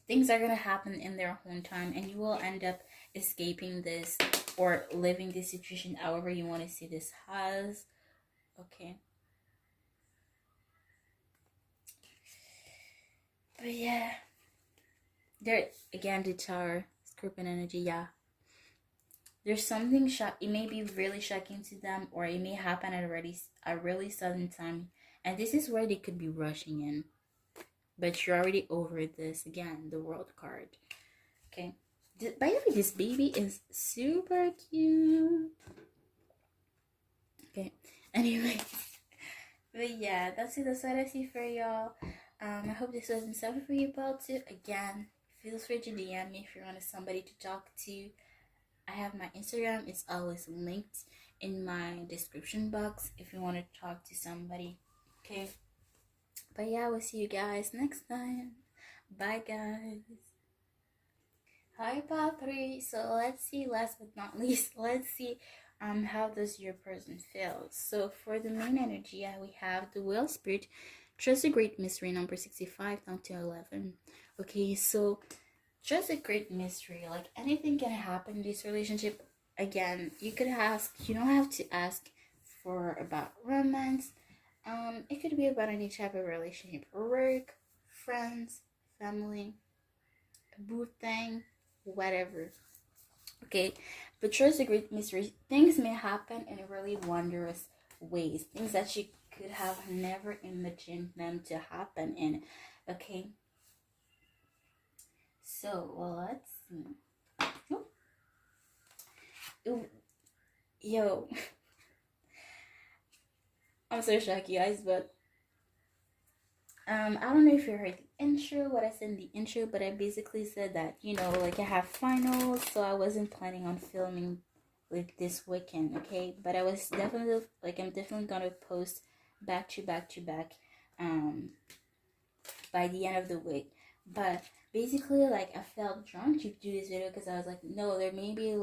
Things are gonna happen in their own time, and you will end up escaping this or living this situation however you want to see this as. Okay. But yeah. There again, the Tower, Scorpion energy, yeah. There's something it may be really shocking to them, or it may happen at a really sudden time. And this is where they could be rushing in. But you're already over this. Again, the World card. Okay. By the way, this baby is super cute. Okay. Anyway. But yeah, that's it. That's what I see for y'all. I hope this wasn't something for you about too. Again, feel free to DM me if you want somebody to talk to. I have my Instagram. It's always linked in my description box if you want to talk to somebody. Okay. But yeah, we'll see you guys next time. Bye, guys. Hi, Patri. So let's see, last but not least, let's see how does your person feel. So for the main energy, yeah, we have the Wheel Spirit, Trust a Great Mystery, number 65 down to 11. Okay, so trust a great mystery. Like anything can happen in this relationship. Again, you could ask, you don't have to ask for about romance. It could be about any type of relationship, work, friends, family, boo thing, whatever. Okay, but trust the great mystery. Things may happen in really wondrous ways. Things that you could have never imagined them to happen in. Okay, so well, let's see. Oh, yo, I'm so shocked, you guys, but I don't know if you heard the intro, what I said in the intro, but I basically said that, like I have finals, so I wasn't planning on filming like this weekend, okay? But I was definitely like I'm definitely gonna post back to back to back by the end of the week. But basically like I felt drunk to do this video because I was like, no, there may be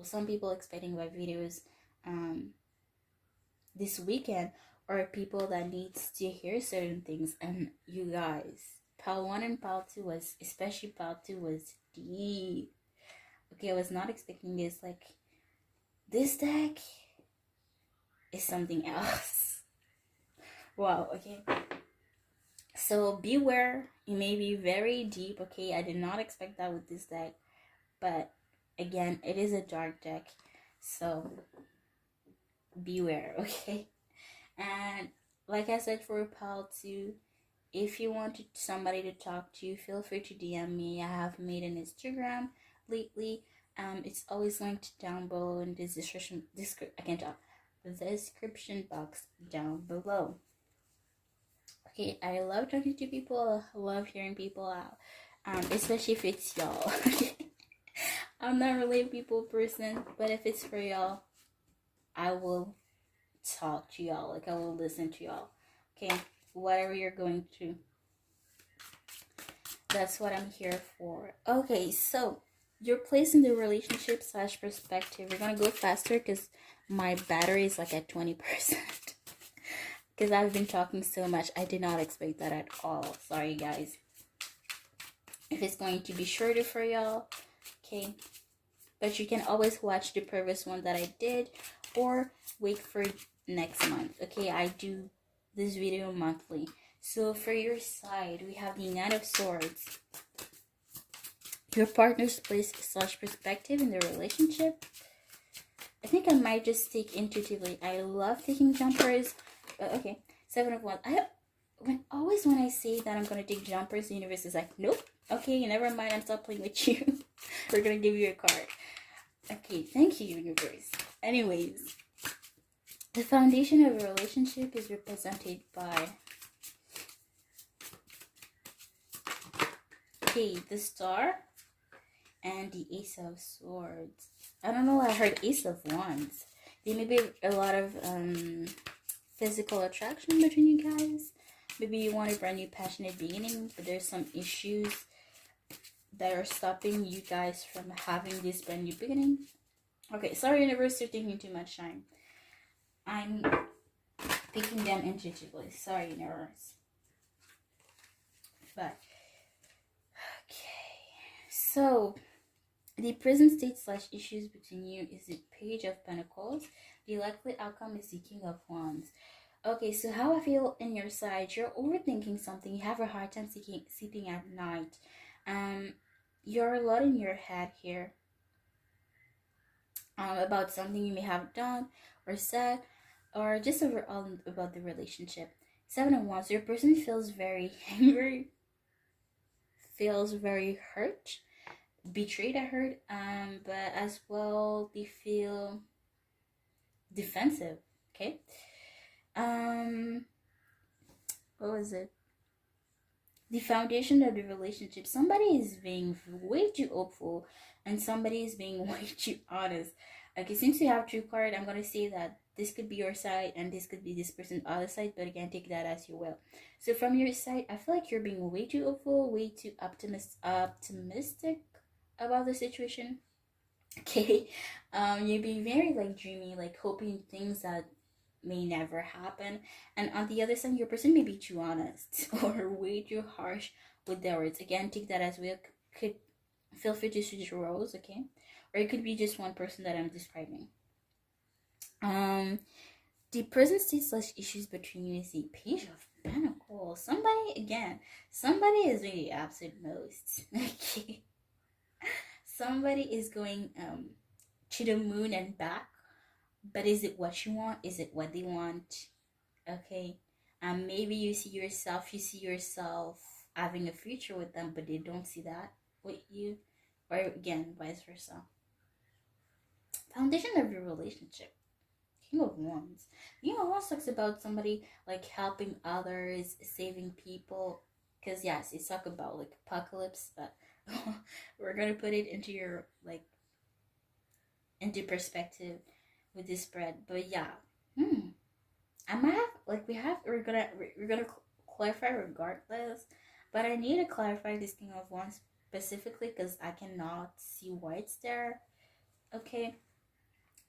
some people expecting my videos this weekend, or people that needs to hear certain things. And you guys, part 1 and part 2 was, especially part 2, was deep. Okay, I was not expecting this. Like, this deck is something else. Wow. Okay, so beware, it may be very deep. Okay, I did not expect that with this deck, but again, it is a dark deck, so beware. Okay. And like I said, for part 2, if you want somebody to talk to, feel free to DM me. I have made an Instagram lately. It's always linked down below in the description box down below. Okay, I love talking to people. I love hearing people out, especially if it's y'all. I'm not really a people person, but if it's for y'all, I will talk to y'all. Like, I will listen to y'all. Okay, whatever you're going through, that's what I'm here for. Okay, so your place in the relationship / perspective. We're gonna go faster because my battery is like at 20%. Because I've been talking so much. I did not expect that at all. Sorry, guys. If it's going to be shorter for y'all, okay. But you can always watch the previous one that I did, or wait for next month. Okay, I do this video monthly. So for your side, we have the Knight of Swords. Your partner's place / perspective in the relationship. I think I might just take intuitively. I love taking jumpers, but okay. 7 of Wands. When I say that I'm gonna take jumpers, the universe is like, nope. Okay, never mind. I'm stop playing with you. We're gonna give you a card. Okay, thank you, universe. Anyways, the foundation of a relationship is represented by the Star and the Ace of Swords. I don't know why I heard Ace of Wands. There may be a lot of physical attraction between you guys. Maybe you want a brand new passionate beginning, but there's some issues that are stopping you guys from having this brand new beginning. Okay, sorry, universe, you're taking too much time. I'm picking them intuitively. Sorry, universe. But okay, so the present state / issues between you is the Page of Pentacles. The likely outcome is the King of Wands. Okay, so how I feel in your side, you're overthinking something. You have a hard time sleeping at night. You're a lot in your head here about something you may have done or said, or just overall about the relationship. 7 of Wands, your person feels very angry, feels very hurt, betrayed, I heard, but as well they feel defensive. Okay, what was it? The foundation of the relationship. Somebody is being way too hopeful, and somebody is being way too honest. Okay, since you have true card, I'm gonna say that this could be your side and this could be this person's other side, but again, take that as you will. So from your side, I feel like you're being way too hopeful, way too optimistic about the situation. Okay, you're being very like dreamy, like hoping things that may never happen. And on the other side, your person may be too honest or way too harsh with their words. Again, take that as well. Could feel free to switch roles, okay? Or it could be just one person that I'm describing. The present state / issues between you is the Page of Pentacles. Oh, somebody again. Somebody is doing the absolute most. Okay. Somebody is going to the moon and back. But is it what you want? Is it what they want? Okay. Maybe you see yourself having a future with them, but they don't see that with you. Or again, vice versa. Foundation of your relationship. King of Wands. You know, Wands talks about somebody like helping others, saving people. Because yes, it's talk about like apocalypse, but we're gonna put it into your like into perspective with this spread. But yeah, I might have like we're gonna clarify regardless, but I need to clarify this King of Wands specifically because I cannot see why it's there. Okay,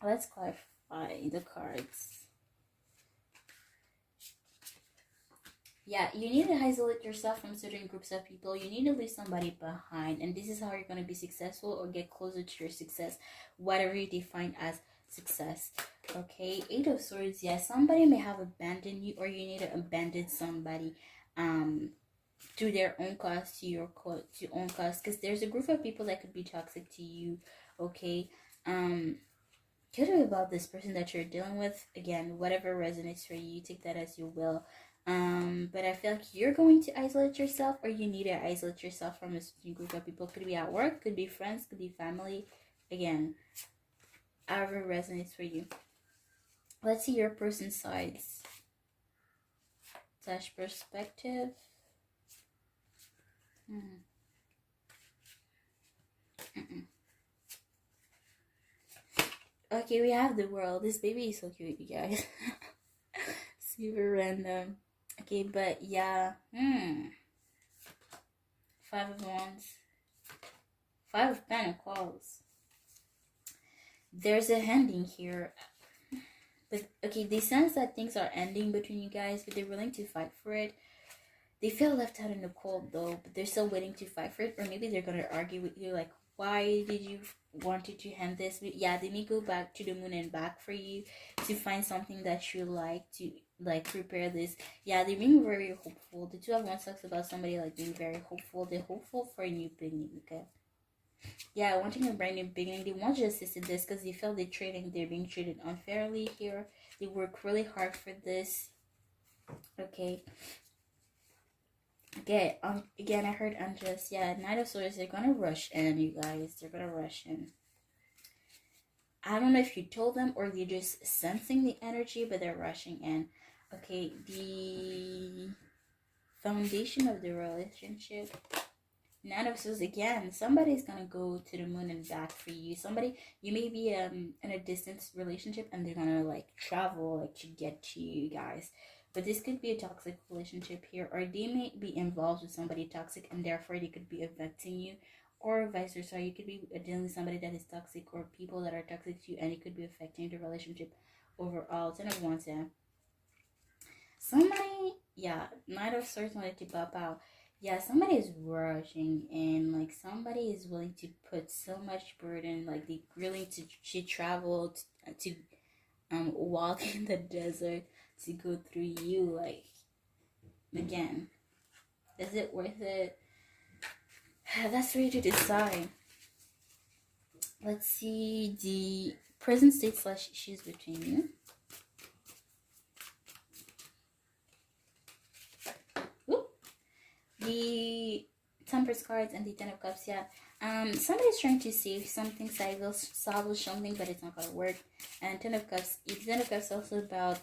let's clarify the cards. Yeah, you need to isolate yourself from certain groups of people. You need to leave somebody behind, and this is how you're going to be successful or get closer to your success, whatever you define as success. Okay, Eight of Swords. Yeah, somebody may have abandoned you, or you need to abandon somebody to their own cost, to your own cost, because there's a group of people that could be toxic to you. Okay, could be about this person that you're dealing with. Again, whatever resonates for you, take that as you will. But I feel like you're going to isolate yourself, or you need to isolate yourself from a certain group of people. Could be at work, could be friends, could be family. Again, however resonates for you. Let's see your person's sides / perspective. Okay, we have the world. This baby is so cute, you guys. Super random. Okay, but yeah. Five of Wands. Five of Pentacles. There's a ending here. But okay, they sense that things are ending between you guys, but they're willing to fight for it. They feel left out in the cold though, but they're still waiting to fight for it. Or maybe they're gonna argue with you like, why did you wanted to end this? But yeah, they may go back to the moon and back for you to find something that you like to like prepare this. Yeah, they're being very hopeful. The Two of Wands talks about somebody like being very hopeful. They're hopeful for a new beginning. Okay. Yeah, wanting a brand new beginning. They want justice in this because they feel they're being treated unfairly here. They work really hard for this. Okay. Okay, again, I heard unjust. Yeah, Knight of Swords, they're gonna rush in, you guys. They're gonna rush in. I don't know if you told them or you're just sensing the energy, but they're rushing in. Okay, the foundation of the relationship. Knight of Swords, again, somebody's gonna go to the moon and back for you. Somebody, you may be in a distance relationship and they're gonna like travel like to get to you guys. But this could be a toxic relationship here, or they may be involved with somebody toxic and therefore they could be affecting you, or vice versa. You could be dealing with somebody that is toxic or people that are toxic to you and it could be affecting the relationship overall. Ten of Wands, yeah. Somebody, yeah, Knight of Swords wanted to pop out. Yeah, somebody is rushing and like somebody is willing to put so much burden, like they willing to travel to walk in the desert to go through you. Like, again, is it worth it? That's for you to decide. Let's see the present state / issues between you. Ooh. The Temperance cards and the Ten of Cups. Yeah, somebody's trying to save something, salvage something, but it's not gonna work. And Ten of Cups. The Ten of Cups is also about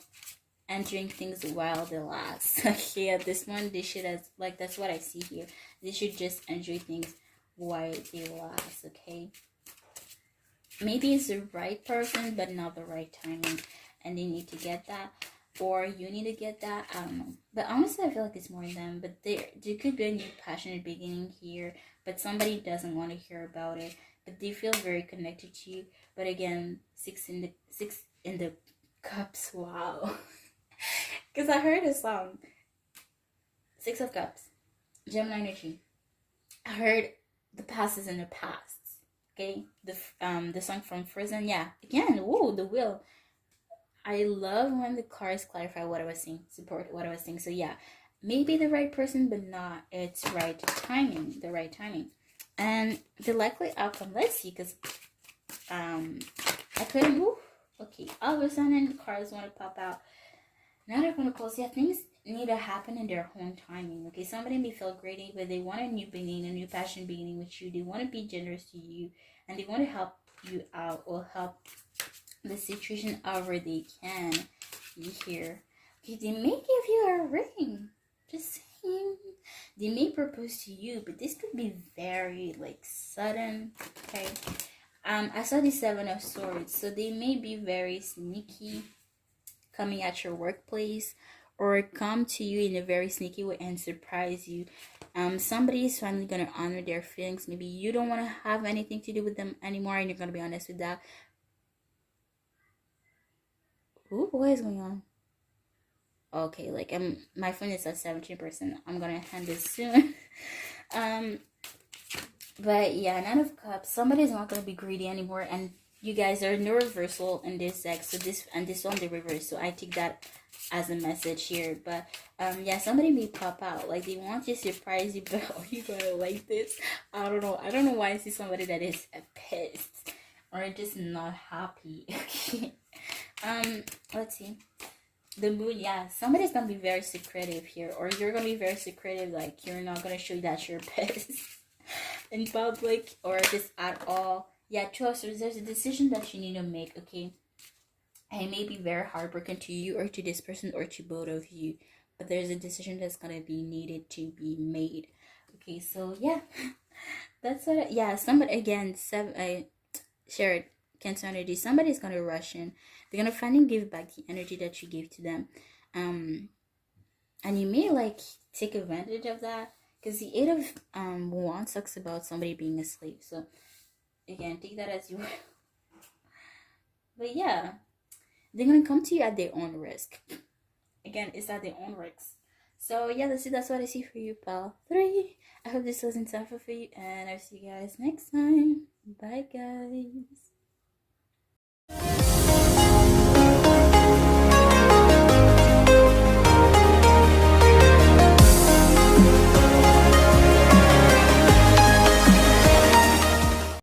enjoying things while they last. Okay, at this one, they should have, like, that's what I see here. They should just enjoy things while they last, okay? Maybe it's the right person, but not the right timing, and they need to get that, or you need to get that, I don't know. But honestly, I feel like it's more them, but there could be a new passionate beginning here, but somebody doesn't want to hear about it, but they feel very connected to you. But again, six in the cups, wow. Because I heard a song, Six of Cups, Gemini energy. I heard the past is in the past. Okay, the song from Frozen. Yeah, again, whoa, the wheel. I love when the cards clarify what I was saying, support what I was saying. So yeah, maybe the right person, but not its right timing, the right timing. And the likely outcome, let's see, because I couldn't move. Okay, all of a sudden cards want to pop out. Now they're gonna close. Yeah, things need to happen in their own timing. Okay, somebody may feel greedy, but they want a new beginning, a new passion beginning with you. They want to be generous to you, and they want to help you out or help the situation however they can. You hear? Okay, they may give you a ring. Just saying. They may propose to you, but this could be very like sudden. Okay. I saw the Seven of Swords, so they may be very sneaky, coming at your workplace, or come to you in a very sneaky way and surprise you. Somebody is finally gonna honor their feelings. Maybe you don't want to have anything to do with them anymore, and you're gonna be honest with that. Ooh, what is going on? Okay, like my phone is at 17%. I'm gonna hand this soon. But yeah, Nine of Cups. Somebody's not gonna be greedy anymore, and you guys are no reversal in this deck. So this one the reverse. So I take that as a message here. But yeah, somebody may pop out. Like they want to surprise you, but are you gonna like this? I don't know. I don't know why I see somebody that is pissed or just not happy. Okay. Let's see. The moon, yeah, somebody's gonna be very secretive here, or you're gonna be very secretive, like you're not gonna show that you're pissed in public or just at all. Yeah, trust. There's a decision that you need to make, okay? And it may be very heartbroken to you or to this person or to both of you, but there's a decision that's gonna be needed to be made. Okay, so yeah, that's what. Yeah, somebody again. I shared Cancer energy. Somebody's gonna rush in. They're gonna finally give back the energy that you gave to them, and you may like take advantage of that because the Eight of Wands talks about somebody being a slave. So again, take that as you will. But yeah, they're gonna come to you at their own risk. Again, it's at their own risk. So yeah, that's what I see for you, pal. 3. I hope this was insightful for you, and I'll see you guys next time. Bye, guys.